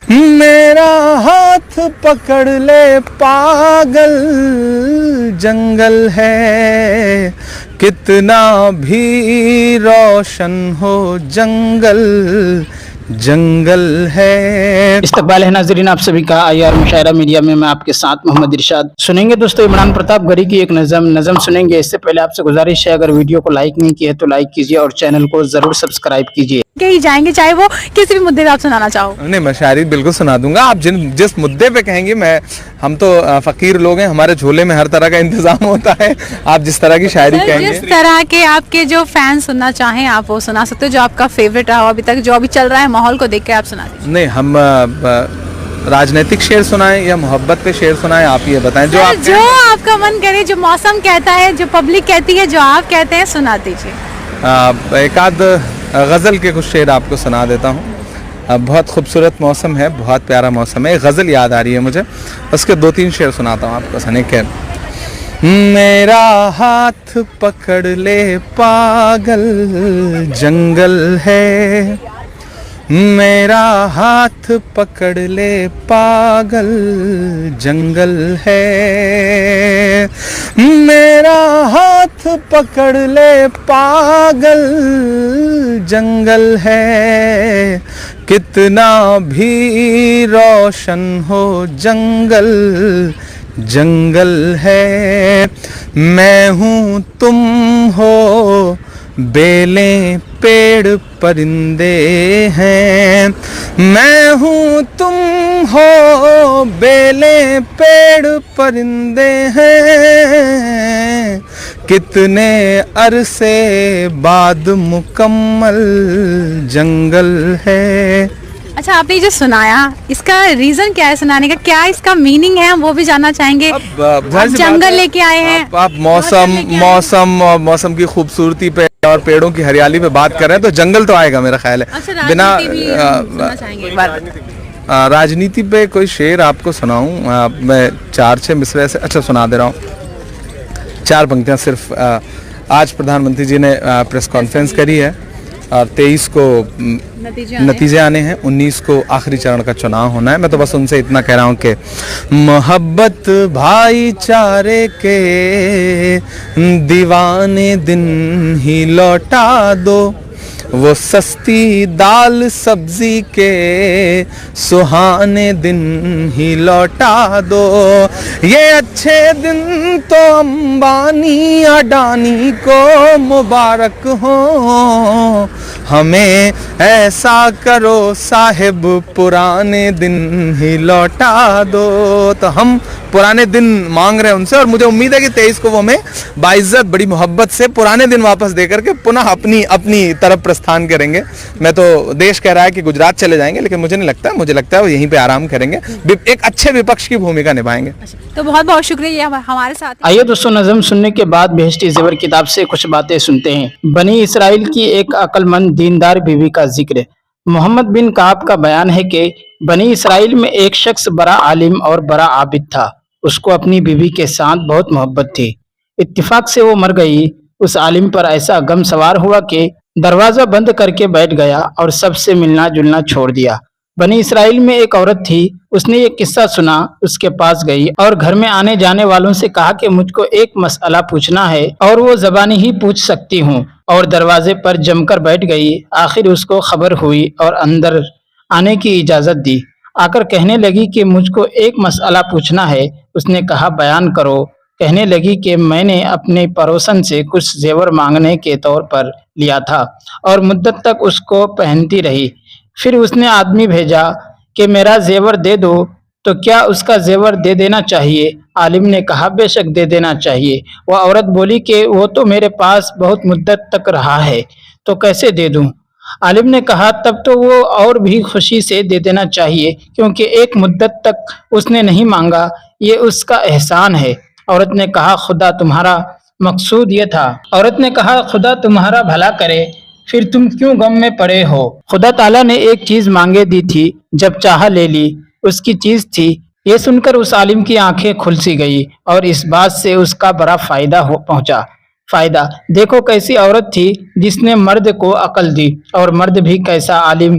میرا ہاتھ پکڑ لے پاگل جنگل ہے، کتنا بھی روشن ہو جنگل جنگل ہے۔ استقبال ہے ناظرین آپ سبھی کا IR مشاعرہ میڈیا میں آپ کے ساتھ محمد ارشاد۔ سنیں گے دوستو عمران پرتاپ گری کی ایک نظم سنیں گے۔ اس سے پہلے آپ سے گزارش ہے اگر ویڈیو کو لائک نہیں کیا ہے تو لائک کیجیے اور چینل کو ضرور سبسکرائب کیجیے۔ کہیں جائیں گے چاہے وہ کسی بھی مدعے پہ آپ سنانا چاہو۔ نہیں میں شاعری بالکل سنا دوں گا، آپ جس مدعے پہ کہیں گے ہم تو فقیر لوگ ہیں، ہمارے جھولے میں ہر طرح کا انتظام ہوتا ہے، آپ جس طرح کی شاعری کہیں گے، جس طرح کے آپ کے جو فین سننا چاہیں آپ وہ سنا سکتے ہو، جو آپ کا فیوریٹ رہا ہو ابھی تک، جو ابھی چل رہا ہے ماحول کو دیکھ کے آپ سنا دیجیے۔ نہیں ہم راجنیتک شعر سنائیں یا محبت پہ شعر سنائیں، آپ یہ بتائیں جو آپ کا من کرے، جو موسم کہتا ہے، جو پبلک کہتی ہے، جو آپ کہتے ہیں سنا دیجیے۔ ایک آدھ غزل کے کچھ شعر آپ کو سنا دیتا ہوں۔ بہت خوبصورت موسم ہے، بہت پیارا موسم ہے، ایک غزل یاد آ رہی ہے مجھے، اس کے 2-3 شعر سناتا ہوں آپ کو سنے کے۔ میرا ہاتھ پکڑ لے پاگل جنگل ہے، میرا ہاتھ پکڑ لے پاگل جنگل ہے، میرا ہاتھ پکڑ لے پاگل جنگل ہے، کتنا بھی روشن ہو جنگل جنگل ہے، میں ہوں تم ہو بیلیں پیڑ پرندے ہیں، میں ہوں تم ہو بیلیں پیڑ پرندے ہیں، کتنے عرصے بعد مکمل جنگل ہے۔ اچھا آپ نے جو سنایا اس کا ریزن کیا ہے سنانے کا، کیا اس کا میننگ ہے، ہم وہ بھی جاننا چاہیں گے۔ جنگل لے کے آئے ہیں آپ موسم کی خوبصورتی پہ اور پیڑوں کی ہریالی پہ بات کر رہے ہیں تو جنگل تو آئے گا میرا خیال ہے۔ بنا راجنیتی پہ کوئی شعر آپ کو سناؤں میں 4-6 مصرے سے اچھا سنا دے رہا ہوں، 4 پنکتیاں صرف۔ آج پردھان منتری جی نے پریس کانفرنس کری ہے اور 23 کو نتیجے آنے ہیں، 19 کو آخری چرن کا چناؤ ہونا ہے۔ میں تو بس ان سے اتنا کہہ رہا ہوں کہ محبت بھائی چارے کے دیوانے دن ہی لوٹا دو، وہ سستی دال سبزی کے سہانے دن ہی لوٹا دو، یہ اچھے دن تو امبانی اڈانی کو مبارک ہوں، ہمیں ایسا کرو صاحب پرانے دن ہی لوٹا دو۔ تو ہم پرانے دن مانگ رہے ہیں ان سے، اور مجھے امید ہے کہ 23 کو وہ ہمیں باعزت بڑی محبت سے پرانے دن واپس دے کر کے پنہ اپنی طرف پرستھان کریں گے۔ میں تو دیش کہہ رہا ہے کہ گجرات چلے جائیں گے، لیکن مجھے نہیں لگتا، مجھے لگتا ہے وہ یہیں پہ آرام کریں گے، ایک اچھے وپکش کی بھومکا نبھائیں گے۔ تو بہت بہت شکریہ یہ ہمارے ساتھ۔ آئیے دوستوں نظم سننے کے بعد بہشتی زیور کتاب سے کچھ باتیں سنتے ہیں۔ بنی اسرائیل کی ایک عقل مند دیندار بیوی کا ذکر ہے۔ محمد بن کعب کا بیان ہے کہ بنی اسرائیل میں ایک شخص بڑا عالم اور بڑا عابد تھا، اس کو اپنی بیوی کے ساتھ بہت محبت تھی۔ اتفاق سے وہ مر گئی۔ اس عالم پر ایسا غم سوار ہوا کہ دروازہ بند کر کے بیٹھ گیا اور سب سے ملنا جلنا چھوڑ دیا۔ بنی اسرائیل میں ایک عورت تھی، اس نے یہ قصہ سنا، اس کے پاس گئی اور گھر میں آنے جانے والوں سے کہا کہ مجھ کو ایک مسئلہ پوچھنا ہے اور وہ زبانی ہی پوچھ سکتی ہوں، اور دروازے پر جم کر بیٹھ گئی۔ آخر اس کو خبر ہوئی اور اندر آنے کی اجازت دی۔ آ کر کہنے لگی کہ مجھ کو ایک مسئلہ پوچھنا ہے۔ اس نے کہا بیان کرو۔ کہنے لگی کہ میں نے اپنے پڑوسن سے کچھ زیور مانگنے کے طور پر لیا تھا اور مدت تک اس کو پہنتی رہی، پھر اس نے آدمی بھیجا کہ میرا زیور دے دو، تو کیا اس کا زیور دے دینا چاہیے؟ عالم نے کہا بے شک دے دینا چاہیے۔ وہ عورت بولی کہ وہ تو میرے پاس بہت مدت تک رہا ہے، تو کیسے دے دوں؟ عالم نے کہا تب تو وہ اور بھی خوشی سے دے دینا چاہیے، کیونکہ ایک مدت تک اس نے نہیں مانگا، یہ اس کا احسان ہے۔ عورت نے کہا خدا تمہارا مقصود یہ تھا۔ عورت نے کہا خدا تمہارا بھلا کرے، پھر تم کیوں غم میں پڑے ہو؟ خدا تعالیٰ نے ایک چیز مانگے دی تھی، جب چاہا لے لی، اس کی چیز تھی۔ یہ سن کر اس عالم کی آنکھیں کھل سی گئی اور اس بات سے اس کا بڑا فائدہ پہنچا۔ فائدہ دیکھو کیسی عورت تھی جس نے مرد کو عقل دی، اور مرد بھی کیسا عالم